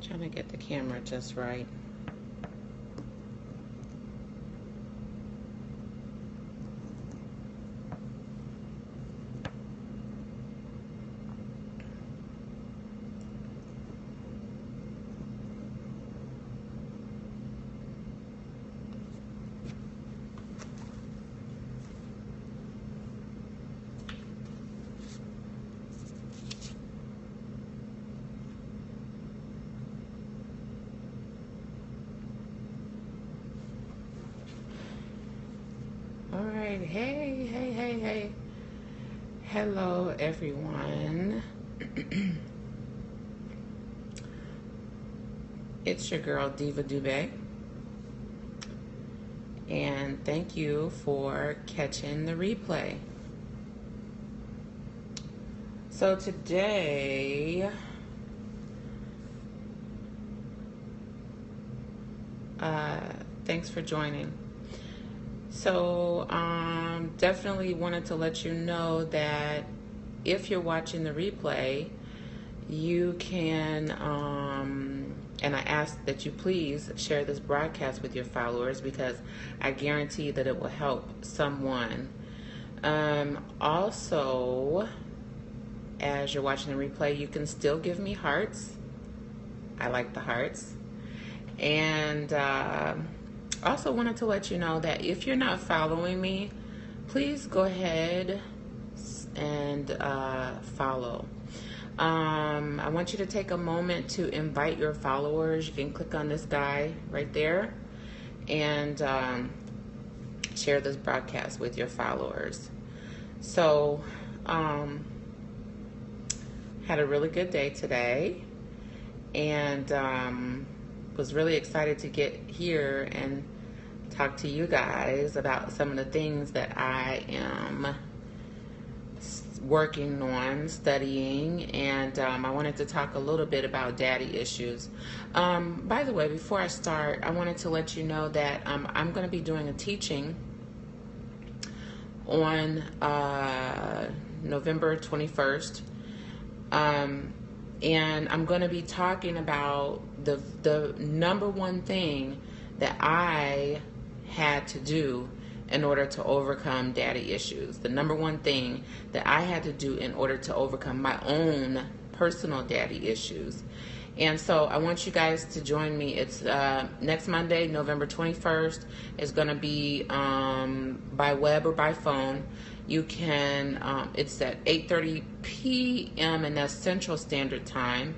Trying to get the camera just right. All right, hey. Hello, everyone. It's your girl, Diva Dube. And thank you for catching the replay. So today, thanks for joining. So, definitely wanted to let you know that if you're watching the replay, you can, and I ask that you please share this broadcast with your followers because I guarantee that it will help someone. Also, as you're watching the replay, you can still give me hearts. I like the hearts. And also wanted to let you know that if you're not following me, please go ahead and follow. I want you to take a moment to invite your followers. You can click on this guy right there and share this broadcast with your followers. So, had a really good day today and was really excited to get here and talk to you guys about some of the things that I am working on, studying, and I wanted to talk a little bit about daddy issues. By the way, before I start, I wanted to let you know that I'm going to be doing a teaching on November 21st. And I'm going to be talking about the number one thing that I had to do in order to overcome daddy issues. The number one thing that I had to do in order to overcome my own personal daddy issues. And so I want you guys to join me. It's next Monday, November 21st. It's going to be by web or by phone. You can, it's at 8:30 p.m. and that's Central Standard Time.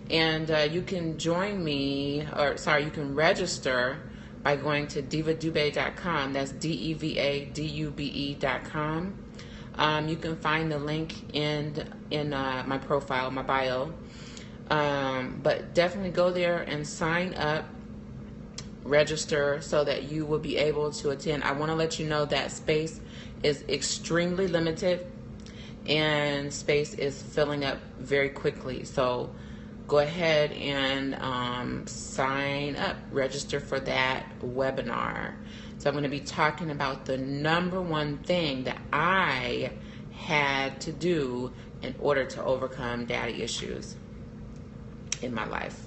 And you can join me, you can register by going to divadube.com. That's DEVADUBE.com. You can find the link in my profile, my bio. But definitely go there and sign up, register so that you will be able to attend. I want to let you know that space is extremely limited and space is filling up very quickly. So go ahead and sign up, register for that webinar. So I'm going to be talking about the number one thing that I had to do in order to overcome daddy issues in my life.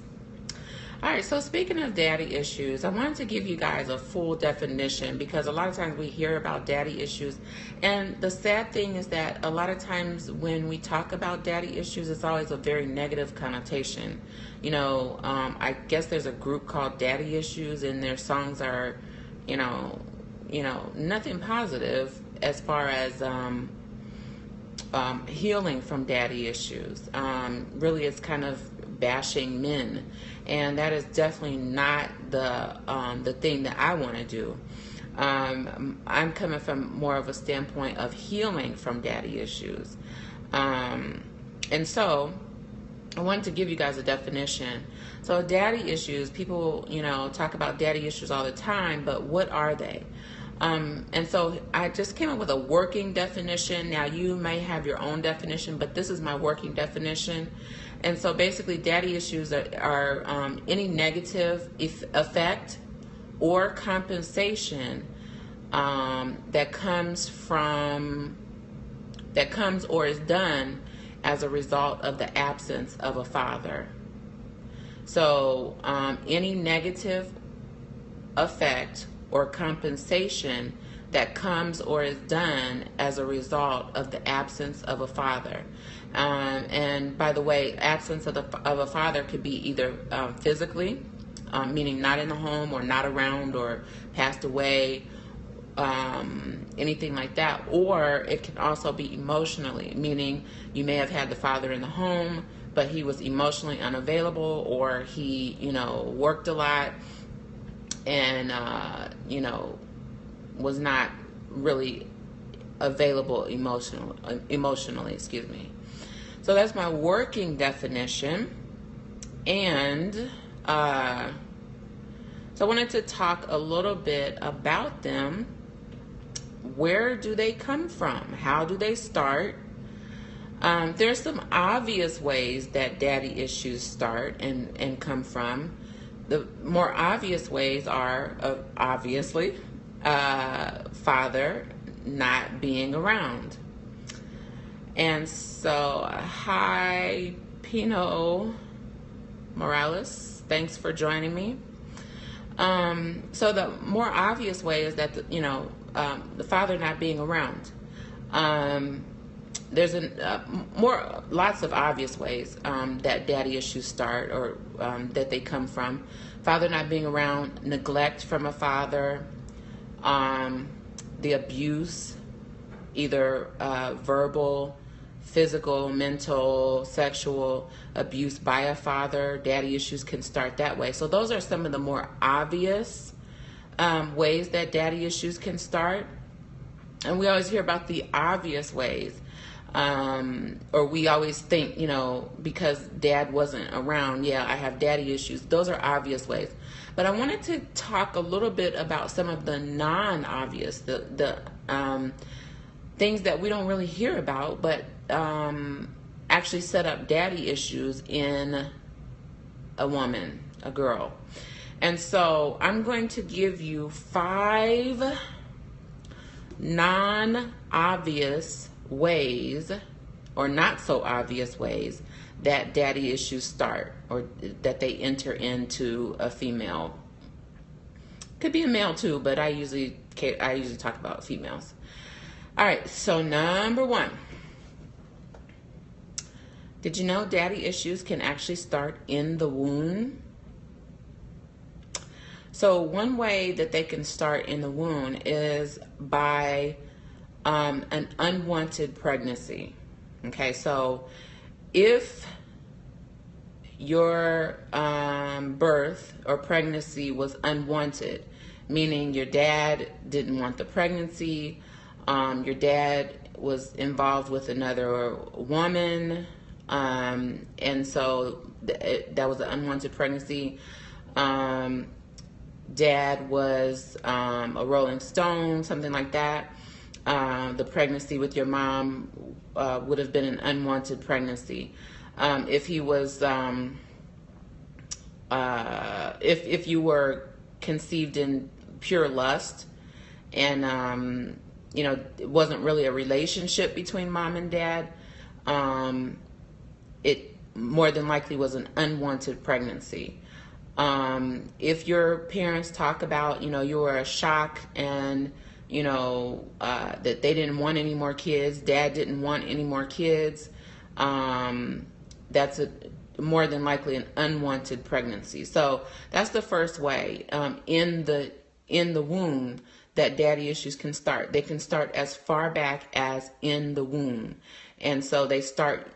All right, so speaking of daddy issues, I wanted to give you guys a full definition because a lot of times we hear about daddy issues, and the sad thing is that a lot of times when we talk about daddy issues, it's always a very negative connotation. You know, I guess there's a group called Daddy Issues, and their songs are, you know, nothing positive as far as healing from daddy issues. Really, it's kind of bashing men, and that is definitely not the thing that I want to do. I'm coming from more of a standpoint of healing from daddy issues, and so I wanted to give you guys a definition. So daddy issues, people, talk about daddy issues all the time, but what are they? And so I just came up with a working definition. Now you may have your own definition, but this is my working definition. And so basically daddy issues are any negative effect or compensation that comes or is done as a result of the absence of a father. So any negative effect or compensation that comes or is done as a result of the absence of a father. And by the way, absence of a father could be either physically, meaning not in the home or not around or passed away, anything like that, or it can also be emotionally, meaning you may have had the father in the home, but he was emotionally unavailable, or he, worked a lot and, was not really available emotionally, excuse me. So that's my working definition. And so I wanted to talk a little bit about them. Where do they come from? How do they start? There's some obvious ways that daddy issues start and come from. The more obvious ways are, obviously, father not being around. And so, hi, Pino Morales. Thanks for joining me. So the more obvious way is that, the father not being around. There's lots of obvious ways that daddy issues start or that they come from. Father not being around, neglect from a father, the abuse, either verbal, physical, mental, sexual abuse by a father. Daddy issues can start that way. So those are some of the more obvious ways that daddy issues can start. And we always hear about the obvious ways. Or we always think, because dad wasn't around, I have daddy issues. Those are obvious ways. But I wanted to talk a little bit about some of the non-obvious, the things that we don't really hear about, but actually set up daddy issues in a woman, a girl. And so I'm going to give you 5 non-obvious ways, or not so obvious ways, that daddy issues start, or that they enter into a female. Could be a male too, but I usually talk about females. All right, so number 1. Did you know daddy issues can actually start in the womb? So one way that they can start in the womb is by an unwanted pregnancy. Okay, so if your birth or pregnancy was unwanted, meaning your dad didn't want the pregnancy, your dad was involved with another woman, and so that was an unwanted pregnancy. Dad was a Rolling Stone, something like that. The pregnancy with your mom would have been an unwanted pregnancy. If he was, if you were conceived in pure lust, and it wasn't really a relationship between mom and dad, it more than likely was an unwanted pregnancy. If your parents talk about, you were a shock and that they didn't want any more kids, dad didn't want any more kids, that's more than likely an unwanted pregnancy. So that's the first way, in the womb, that daddy issues can start. They can start as far back as in the womb. And so they start,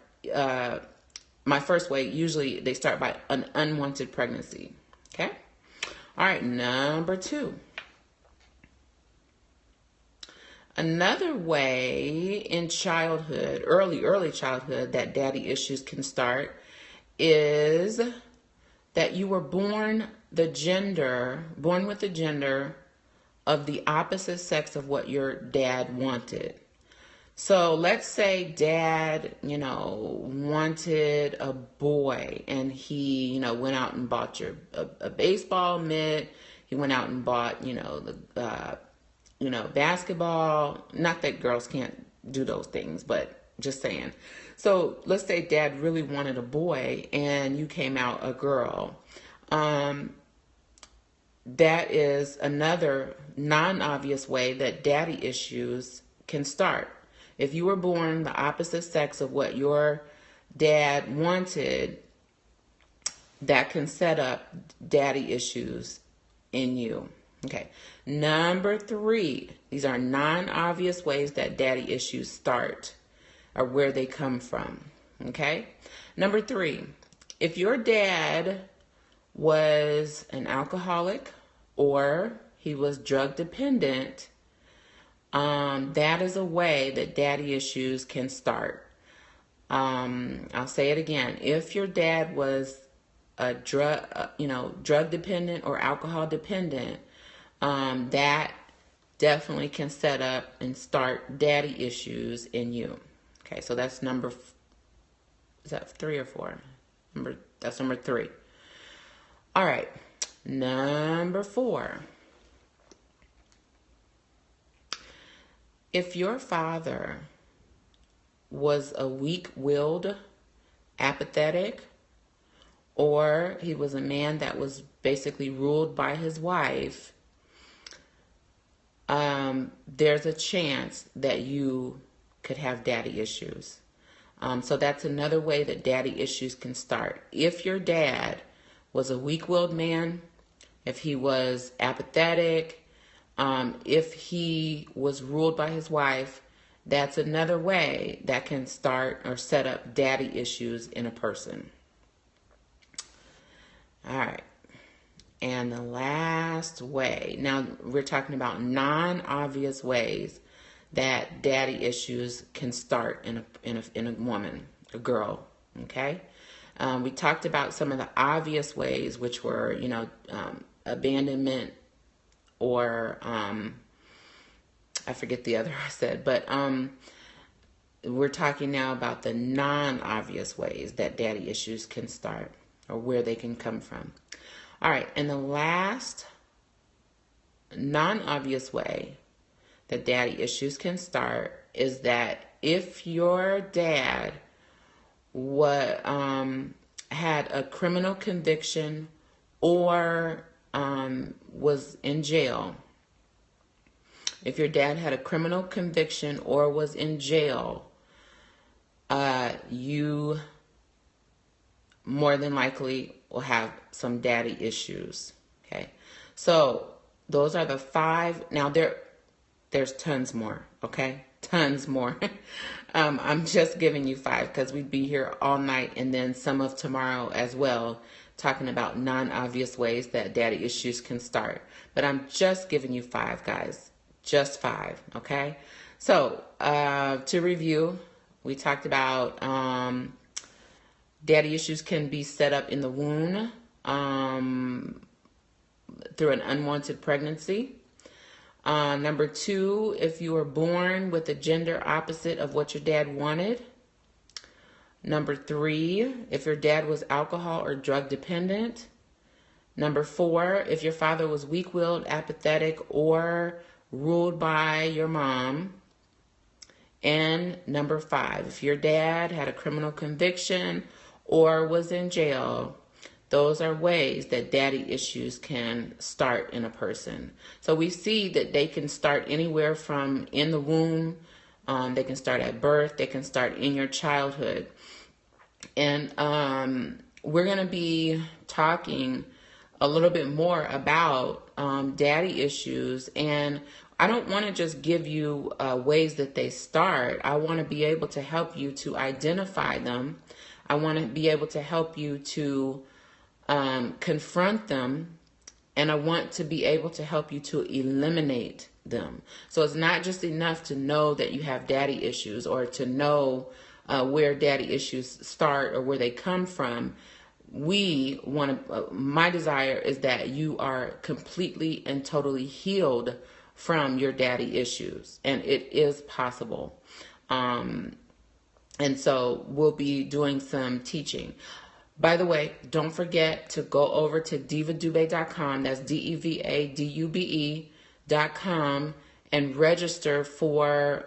my first way, usually they start by an unwanted pregnancy. Okay? All right, number 2. Another way in childhood, early childhood, that daddy issues can start is that you were born with the gender of the opposite sex of what your dad wanted. So let's say dad, wanted a boy, and he, went out and bought a baseball mitt. He went out and bought, basketball. Not that girls can't do those things, but just saying. So let's say dad really wanted a boy and you came out a girl. That is another non-obvious way that daddy issues can start. If you were born the opposite sex of what your dad wanted, that can set up daddy issues in you. Okay. Number 3, these are non-obvious ways that daddy issues start or where they come from. Okay. Number 3, if your dad was an alcoholic or he was drug dependent, that is a way that daddy issues can start. I'll say it again. If your dad was a drug dependent or alcohol dependent, that definitely can set up and start daddy issues in you. Okay, so that's is that 3 or 4? That's number 3. All right, number 4. If your father was a weak-willed, apathetic, or he was a man that was basically ruled by his wife, there's a chance that you could have daddy issues. So that's another way that daddy issues can start. If your dad was a weak-willed man, if he was apathetic, if he was ruled by his wife, that's another way that can start or set up daddy issues in a person. All right. And the last way, now we're talking about non-obvious ways that daddy issues can start in a woman, a girl. Okay. We talked about some of the obvious ways, which were, abandonment, or I forget the other I said, but we're talking now about the non-obvious ways that daddy issues can start or where they can come from. All right, and the last non-obvious way that daddy issues can start is that if your dad had a criminal conviction or was in jail. If your dad had a criminal conviction or was in jail, you more than likely will have some daddy issues. Okay, so those are the 5. Now there's tons more. Okay, tons more. I'm just giving you 5 because we'd be here all night, and then some of tomorrow as well, talking about non-obvious ways that daddy issues can start. But I'm just giving you 5, guys. Just 5, okay? So, to review, we talked about daddy issues can be set up in the womb through an unwanted pregnancy. Number 2, if you were born with a gender opposite of what your dad wanted. Number 3, if your dad was alcohol or drug dependent. Number 4, if your father was weak-willed, apathetic, or ruled by your mom. And number 5, if your dad had a criminal conviction or was in jail. Those are ways that daddy issues can start in a person. So we see that they can start anywhere from in the womb. They can start at birth. They can start in your childhood. And we're going to be talking a little bit more about daddy issues. And I don't want to just give you ways that they start. I want to be able to help you to identify them. I want to be able to help you to confront them, and I want to be able to help you to eliminate them. So it's not just enough to know that you have daddy issues or to know where daddy issues start or where they come from. We want to, my desire is that you are completely and totally healed from your daddy issues, and it is possible. And so we'll be doing some teaching. By the way, don't forget to go over to divadube.com. That's DEVADUBE.com, and register for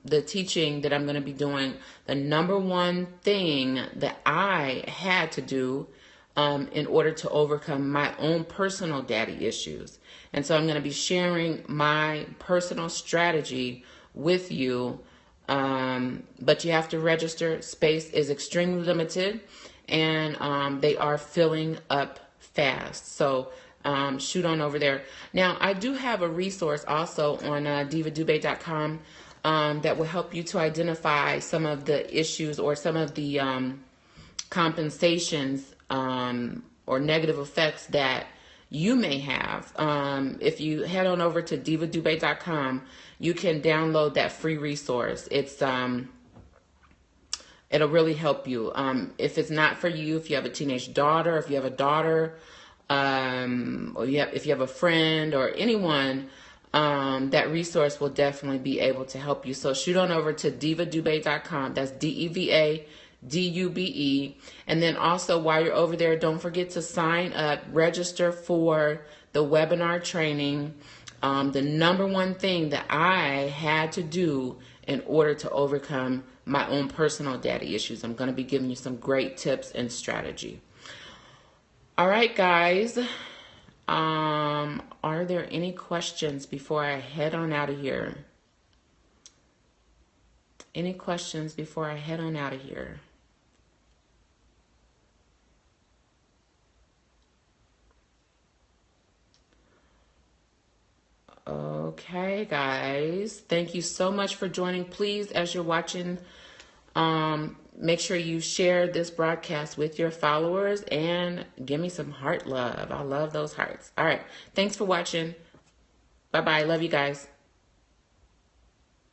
the teaching that I'm going to be doing. The number one thing that I had to do in order to overcome my own personal daddy issues. And so I'm going to be sharing my personal strategy with you. But you have to register. Space is extremely limited, and they are filling up fast. So shoot on over there. Now, I do have a resource also on divadube.com that will help you to identify some of the issues or some of the compensations or negative effects that you may have. If you head on over to divadube.com, you can download that free resource. It's it'll really help you. If it's not for you, if you have a teenage daughter, if you have a daughter, or if you have a friend or anyone, that resource will definitely be able to help you. So shoot on over to divadube.com. That's DEVADUBE. And then also while you're over there, don't forget to sign up, register for the webinar training. The number one thing that I had to do in order to overcome my own personal daddy issues. I'm going to be giving you some great tips and strategy. All right, guys. Are there any questions before I head on out of here? Any questions before I head on out of here? Okay, guys. Thank you so much for joining. Please, as you're watching, make sure you share this broadcast with your followers and give me some heart love. I love those hearts. All right. Thanks for watching. Bye-bye. Love you guys.